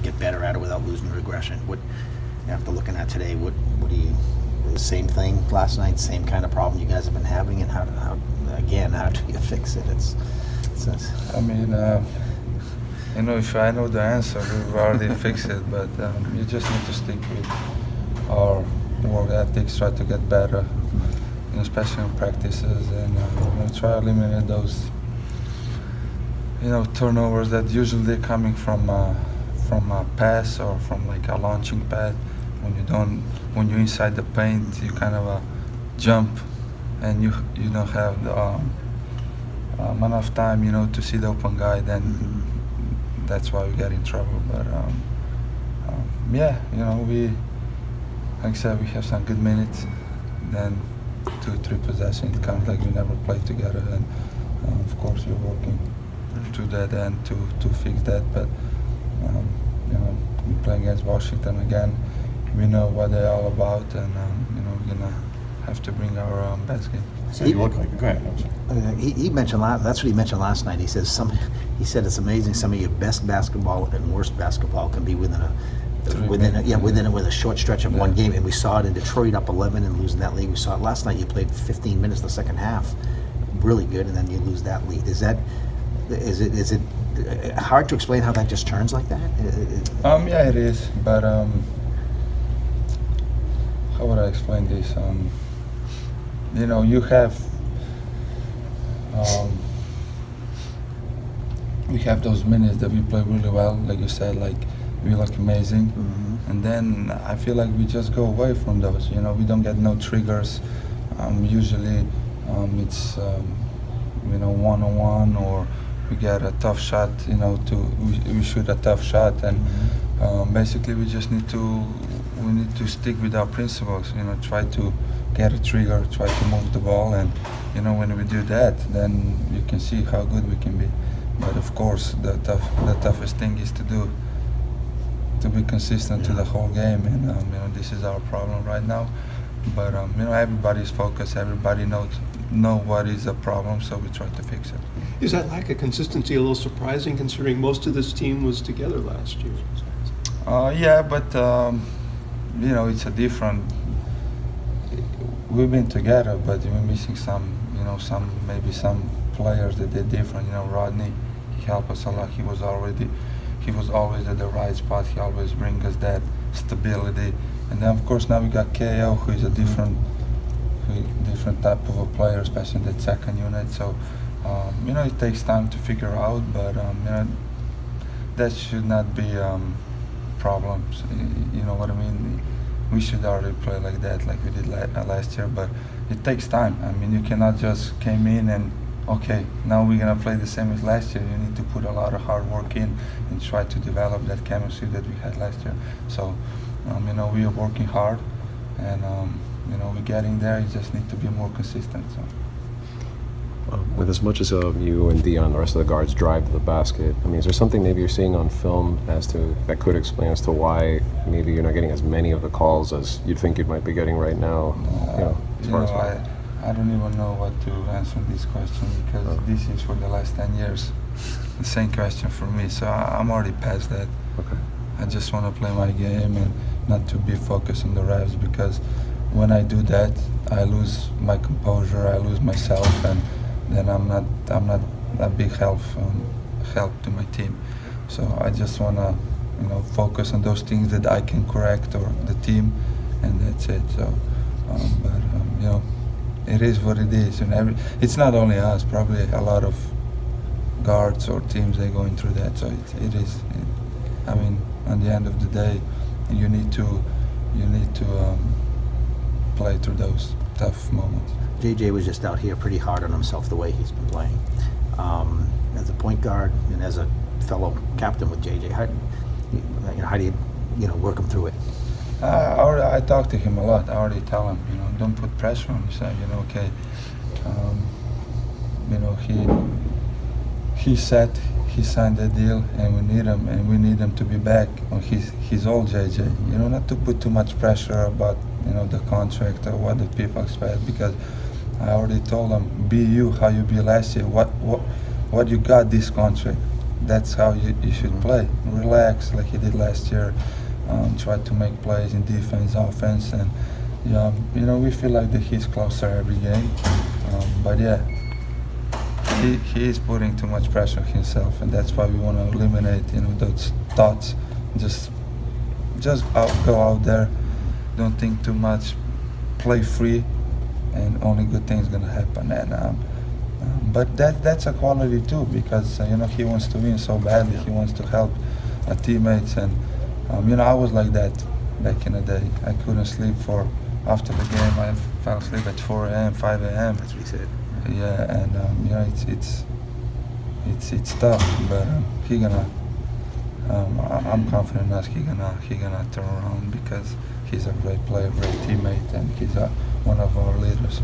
get better at it without losing your aggression? What, after looking at today, what do you? The same thing last night, same kind of problem you guys have been having, and how do you fix it? I mean, you know, if I know the answer, we've already fixed it. But you just need to stick with our work ethics, try to get better, and especially in practices, and you know, try to eliminate those, you know, turnovers that usually they're coming from a pass or from like a launching pad. When you're inside the paint, you kind of jump, and you don't have the enough time, you know, to see the open guy. Then that's why we get in trouble. But yeah, you know, like I said, we have some good minutes. Then 2-3 possessions, it comes like we never played together, and of course you're working to that end to fix that. But you know, we play against Washington again. We know what they're all about, and you know, we're gonna have to bring our best game. So you look like, go ahead. He mentioned that's what he mentioned last night. He says he said it's amazing some of your best basketball and worst basketball can be within a short stretch of one game, and we saw it in Detroit up 11 and losing that lead. We saw it last night. You played 15 minutes in the second half, really good, and then you lose that lead. Is it hard to explain how that just turns like that? Yeah, it is, but how would I explain this? You know, you have we have those minutes that we play really well, like you said, like we look amazing, and then I feel like we just go away from those. You know, we don't get no triggers. Usually, it's you know, one-on-one, or we get a tough shot. You know, we shoot a tough shot, and basically we just need to stick with our principles. You know, try to get a trigger, try to move the ball, and you know, when we do that, then you can see how good we can be. But of course, the toughest thing is to be consistent to the whole game, and you know, this is our problem right now. But you know, everybody's focused, everybody know what is the problem, so we try to fix it. Is that lack of consistency a little surprising, considering most of this team was together last year? Yeah, but you know, it's a different. We've been together, but we're missing some. You know, maybe some players that they're different. You know, Rodney, he helped us a lot. He was always at the right spot. He always brings us that stability. And then of course now we got KO, who is a different type of a player, especially in that second unit. So you know, it takes time to figure out, but you know, that should not be problems. You know what I mean? We should already play like that, like we did last year. But it takes time. I mean, you cannot just came in and okay, now we're gonna play the same as last year. You need to put a lot of hard work in and try to develop that chemistry that we had last year. So you know, we are working hard, and you know, we're getting there. You just need to be more consistent. So. With as much as you and Dion, the rest of the guards, drive to the basket, I mean, is there something maybe you're seeing on film that could explain as to why maybe you're not getting as many of the calls as you'd think you might be getting right now? I don't even know what to answer this question, because this is for the last 10 years. The same question for me, so I'm already past that. Okay. I just want to play my game and not to be focused on the refs, because when I do that, I lose my composure, I lose myself, and then I'm not a big help to my team. So I just want to, you know, focus on those things that I can correct, or the team, and that's it. So, you know, it is what it is, and it's not only us. Probably a lot of guards or teams, they're going through that. So it is. I mean, at the end of the day, you need to play through those tough moments. JJ was just out here pretty hard on himself the way he's been playing. As a point guard and as a fellow captain with JJ, how do you work him through it? I talk to him a lot. I already tell him, you know, don't put pressure on yourself. You know, okay. You know, he said he signed that deal, and we need him to be back on his old JJ. You know, not to put too much pressure about, you know, the contract or what the people expect, because I already told them, be you how you be last year. What you got this contract? that's how you should play. Relax like he did last year. Try to make plays in defense, offense, and we feel like that he's closer every game. But yeah, he is putting too much pressure on himself, and that's why we want to eliminate those thoughts. Just go out there, don't think too much, play free, and only good things gonna happen. And but that's a quality too, because he wants to win so badly. He wants to help teammates, and I was like that back in the day. I couldn't sleep after the game. I fell asleep at 4 a.m., 5 a.m. That's what he said. Yeah, and it's tough, but he gonna. I'm confident that he gonna turn around, because he's a great player, great teammate, and he's one of our leaders.